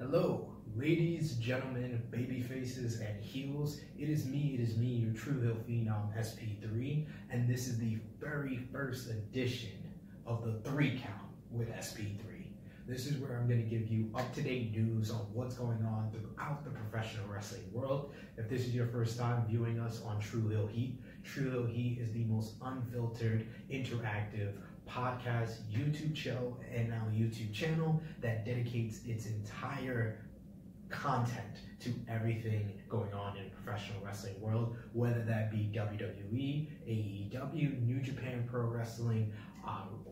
Hello, ladies, gentlemen, baby faces, and heels. It is me, your True Hill Phenom SP3, and this is the very first edition of the 3 Count with SP3. This is where I'm going to give you up-to-date news on what's going on throughout the professional wrestling world. If this is your first time viewing us on True Hill Heat is the most unfiltered, interactive podcast, YouTube show, and now YouTube channel that dedicates its entire content to everything going on in the professional wrestling world, whether that be WWE, AEW, New Japan Pro Wrestling,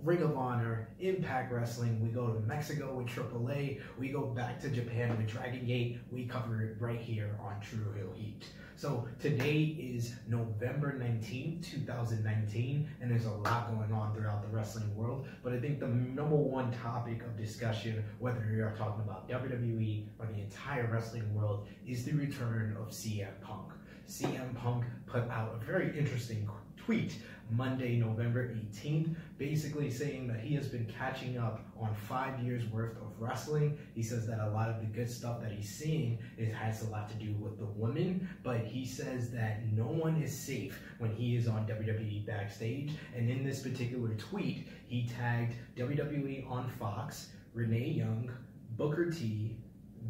Ring of Honor, Impact Wrestling. We go to Mexico with AAA. We go back to Japan with Dragon Gate. We cover it right here on True Hill Heat. So today is November 19th, 2019, and there's a lot going on throughout the wrestling world. But I think the number one topic of discussion, whether you're talking about WWE or the entire wrestling world, is the return of CM Punk. CM Punk put out a very interesting tweet Monday, November 18th, basically saying that he has been catching up on 5 years worth of wrestling. He says that a lot of the good stuff that he's seeing has a lot to do with the women, but he says that no one is safe when he is on WWE backstage. And in this particular tweet, he tagged WWE on Fox, Renee Young, Booker T,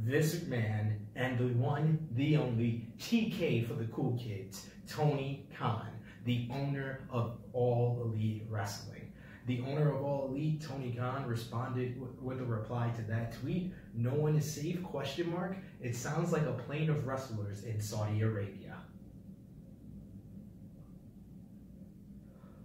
Vince McMahon, and the one, the only, TK for the cool kids, Tony Khan, the owner of All Elite Wrestling. The owner of All Elite, Tony Khan, responded with a reply to that tweet. No one is safe, question mark. It sounds like a plane of wrestlers in Saudi Arabia.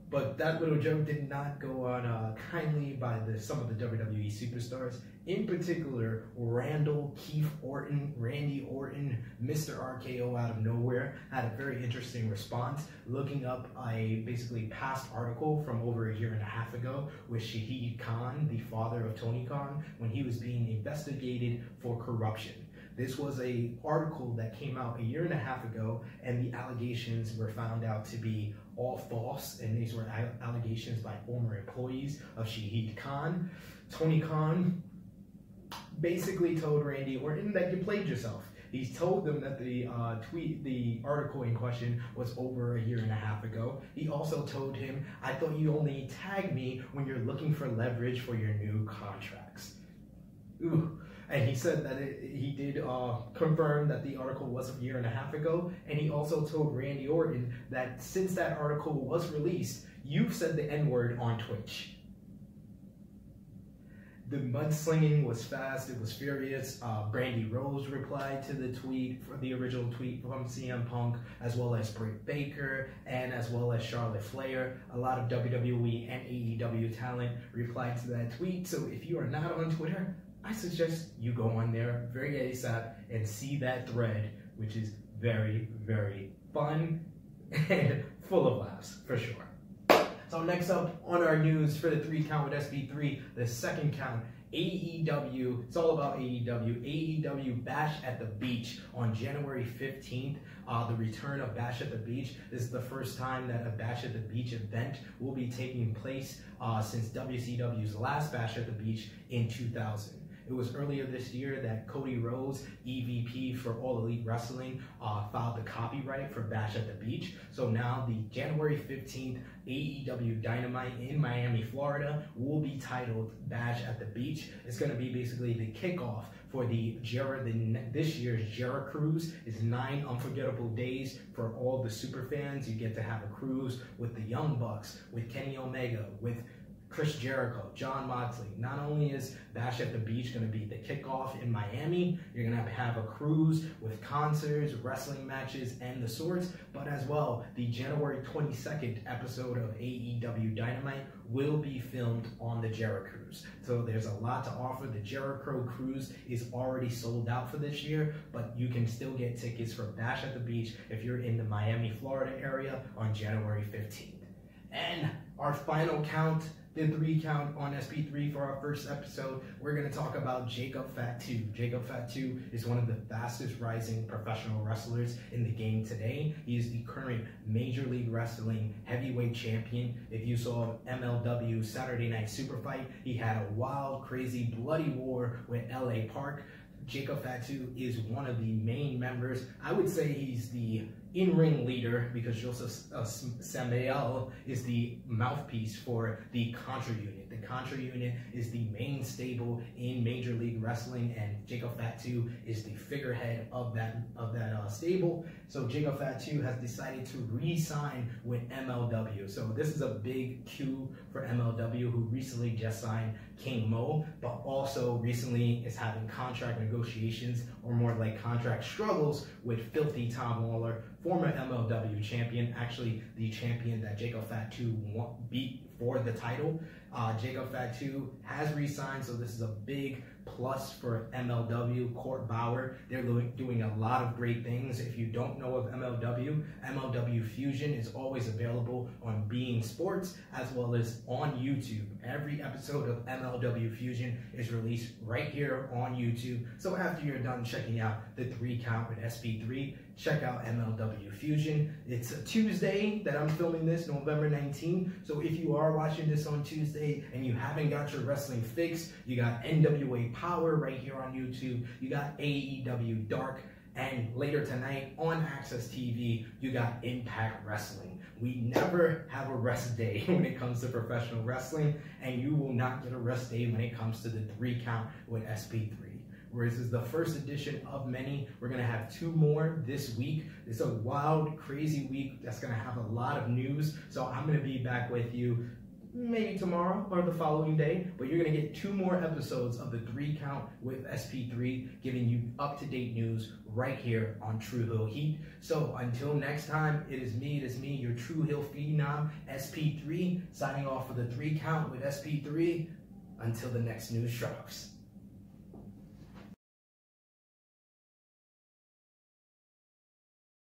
But that little joke did not go on kindly by some of the WWE superstars. In particular, Randall, Keith Orton, Randy Orton, Mr. RKO out of nowhere had a very interesting response, looking up a basically past article from over a year and a half ago with Shahid Khan, the father of Tony Khan, when he was being investigated for corruption. This was an article that came out a year and a half ago, and the allegations were found out to be all false, and these were allegations by former employees of Shahid Khan. Tony Khan basically told Randy Orton that you played yourself. He's told them that the article in question was over a year and a half ago. He also told him, I thought you only tag me when you're looking for leverage for your new contracts. Ooh. And he said that he did confirm that the article was a year and a half ago. And he also told Randy Orton that since that article was released, you've said the N-word on Twitch. The mudslinging was fast, it was furious. Brandy Rose replied to the tweet, for the original tweet from CM Punk, as well as Britt Baker, and as well as Charlotte Flair. A lot of WWE and AEW talent replied to that tweet. So if you are not on Twitter, I suggest you go on there very ASAP and see that thread, which is very, very fun and full of laughs, for sure. So next up on our news for the 3 Count with SP3, the 2nd count, AEW. It's all about AEW. AEW Bash at the Beach on January 15th. The return of Bash at the Beach. This is the first time that a Bash at the Beach event will be taking place since WCW's last Bash at the Beach in 2000. It was earlier this year that Cody Rhodes, EVP for All Elite Wrestling, filed the copyright for Bash at the Beach. So now the January 15th AEW Dynamite in Miami, Florida will be titled Bash at the Beach. It's going to be basically the kickoff for this year's Jera Cruise. Is 9 unforgettable days for all the super fans. You get to have a cruise with the Young Bucks, with Kenny Omega, with Chris Jericho, John Moxley. Not only is Bash at the Beach going to be the kickoff in Miami, you're going to have a cruise with concerts, wrestling matches, and the sorts, but as well, the January 22nd episode of AEW Dynamite will be filmed on the Jera Cruise. So there's a lot to offer. The Jericho Cruise is already sold out for this year, but you can still get tickets for Bash at the Beach if you're in the Miami, Florida area on January 15th. And our final count, the 3 Count on SP3 for our first episode, we're going to talk about Jacob Fatu. Jacob Fatu is one of the fastest rising professional wrestlers in the game today. He is the current Major League Wrestling heavyweight champion. If you saw MLW Saturday Night Super Fight, he had a wild, crazy, bloody war with LA Park. Jacob Fatu is one of the main members. I would say he's the in-ring leader because Joseph Samuel is the mouthpiece for the Contra Unit. The Contra Unit is the main stable in Major League Wrestling, and Jacob Fatu is the figurehead of that stable. So Jacob Fatu has decided to re-sign with MLW. So this is a big coup for MLW, who recently just signed King Mo, but also recently is having contract negotiations, or more like contract struggles, with Filthy Tom Lawler, former MLW champion, actually the champion that Jacob Fatu beat for the title. Jacob Fatu has re-signed, so this is a big plus for MLW. Court Bauer, they're doing a lot of great things. If you don't know of MLW, MLW Fusion is always available on Being Sports as well as on YouTube. Every episode of MLW Fusion is released right here on YouTube. So after you're done checking out the 3 Count with SP3, check out MLW Fusion. It's a Tuesday that I'm filming this, November 19th. So if you are watching this on Tuesday and you haven't got your wrestling fix, you got NWA Power right here on YouTube. You got AEW Dark. And later tonight on Access TV, you got Impact Wrestling. We never have a rest day when it comes to professional wrestling, and you will not get a rest day when it comes to the 3 Count with SP3. Whereas this is the first edition of many. We're going to have 2 more this week. It's a wild, crazy week that's going to have a lot of news. So I'm going to be back with you maybe tomorrow or the following day, but you're going to get 2 more episodes of the 3 Count with SP3, giving you up-to-date news right here on True Hill Heat. So until next time, it is me, your True Hill Phenom, SP3, signing off for the 3 Count with SP3. Until the next news drops.